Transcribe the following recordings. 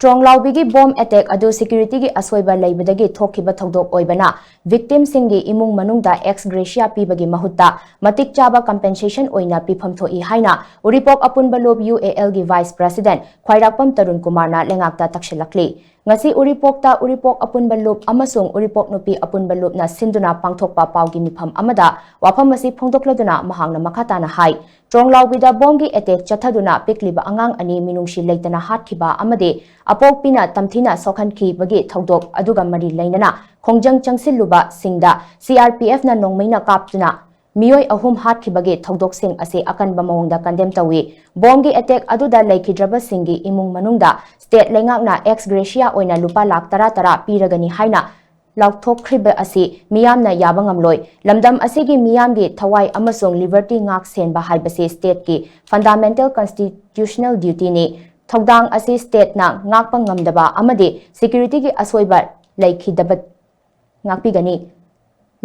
Tronglaobi bomb attack adu security gi asoiba leibadagi thokiba thodok oibana victim singi imung manungda ex gratia pibagi mahutta matik chaba compensation oina pifam thoi haina uripok apunba lob UAL gi vice president khwairakpam Tarun Kumar na lengakta takshilakli ngasi uripok apunba lob amasung uripok nupi apunba lob na sinduna pangthokpa pawgi mifam amada wafam asi phongdokladuna mahangna makhatana hai Tronglaobi da bomb gi attack chathaduna pikliba angang ani minungshi leitana hatkiba amade apok pina tamthina sokhanki bagi thodok aduga mari lainana khongjang changsiluba singda CRPF na nongmaina kaptuna miyoi ahum hatkibagi thodok sing ase akanba mawngda condemn tawi bomb gi attack aduda laikhidraba singi imung manungda state lengakna ex gratia oina lupa lakh tara piragani haina laukthokkhriba asi miyamna yabangamloi lamdam asigi miyamgi thawai amasung liberty ngak senba haibase state ki fundamental constitutional duty ni Thogdang asi state na ngakpa ngamdaba amade security gi asoiba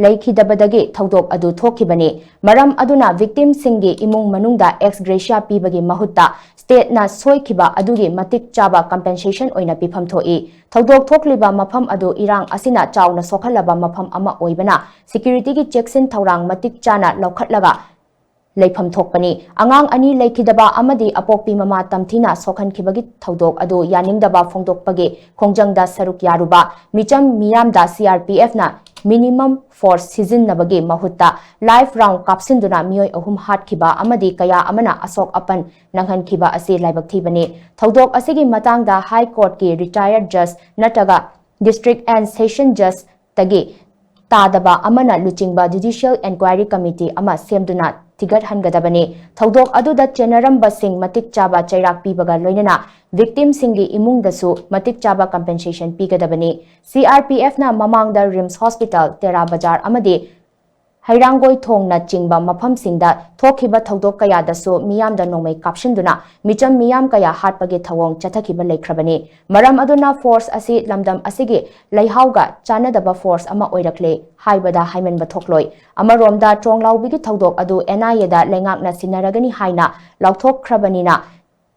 laikhidabadagi thodok adu thokibani maram aduna victim singi imung manungda ex gratia pibagi mahutta state na soikiba adugi matik chaba compensation oina pifam thoi thodok thokliba mafam adu irang asina chawna sokhalaba mafam ama oibana security gi checksin thorang matik chana lokhatlaga Leifam Thokpani, Angang Ani Laikidaba Amadi Apokpi Mama Tamthina Sokhan Kibagi Thodok Ado Yaningdaba Fongdok Page, Kongjangda Saruk Yaruba, Micham Miyamda CRPF na minimum force season Nabagi Mahutta, life round Kapsinduna Miyoi Ahum Hat Kiba Amadi Kaya Amana Asok Apan Nanghan Kiba Ase Laibak Thibani, Thodok Asigi Matangda High Court ki retired judge Nataga District and Session Judge Tagi Tadaba Amana Luchingba Judicial Inquiry Committee Ama Semduna Tigat Hangadabani, Thodok Aduda Generamba Sing Matik Chaba Chairak Pibaga Loinana, victim Singi Imung Dasu, Matik Chaba compensation Pigadabani, CRPF na Mamangda Rims Hospital, Tera Bajar Amadi, Hairangoi Thong na Chingba Mapam Singda, Thokiba Thodok Kaya Dasu, Miyam da Nongmay Kapshinduna, Micham Miyam Kaya Hatpagi Thawong Chatakiba Laikrabani, Maram Aduna Force Asi Lamdam Asigi, Laihauga, Chanadaba Force Ama Oirakle, Haibada Haiman Bathokloi, Amaromda Tronglaobi Thodok Adu Enayeda Lengakna Sinaragani Haina, Lauthok Krabanina,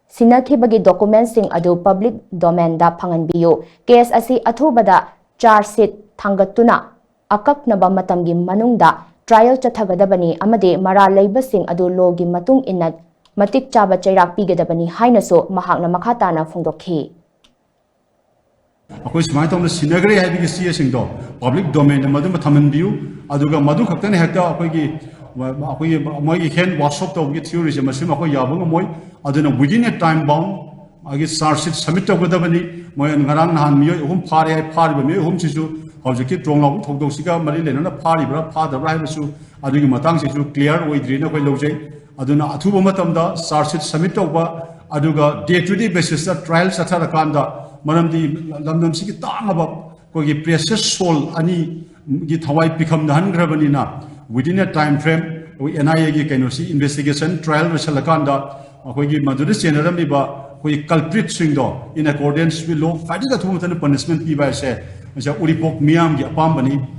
Sinakibagi documents sing adu public domain da Panganbiyo, case Asi Athubada, charge sheet Tangatuna, Akaknaba Matamgi Manungda, trial Chathagadabani, Amade, Mara Labasing adu logi matung inat, Matik Chaba Chairak Pigadabani, Hainaso, Mahakna Makatana Fungdoki. Of my Tom the Sinagari having a season door, public domain, the Madame Tamanbu, Aduga Madu Captain Hector, Moy Hen was soft of tourism, Masima Yabung Moy, Aduna within a time bound, I guess Sarsit Summit of Godabani, Moy and Garan Han, whom party, whom Sisu, of the kid Tronglaobi, Togdosica, Marilyn, and a party, part of Rivasu, Aduga Matang to clear with Rena Loje, Aduna Atuba Matamda, Sarsit Summit over Aduga day to day basis, trial Satarakanda. Maramdi Lamdam Siki Tangaba, Kogi precious soul, Ani get Hawaii become the Hangrabanina within a time frame. We NIA can see investigation, trial with Salakanda, Kogi Maduris Generamiba, we culprit swingdo in accordance with law, fighting the punishment Piba said, as a Uripok Miam, Yapambani,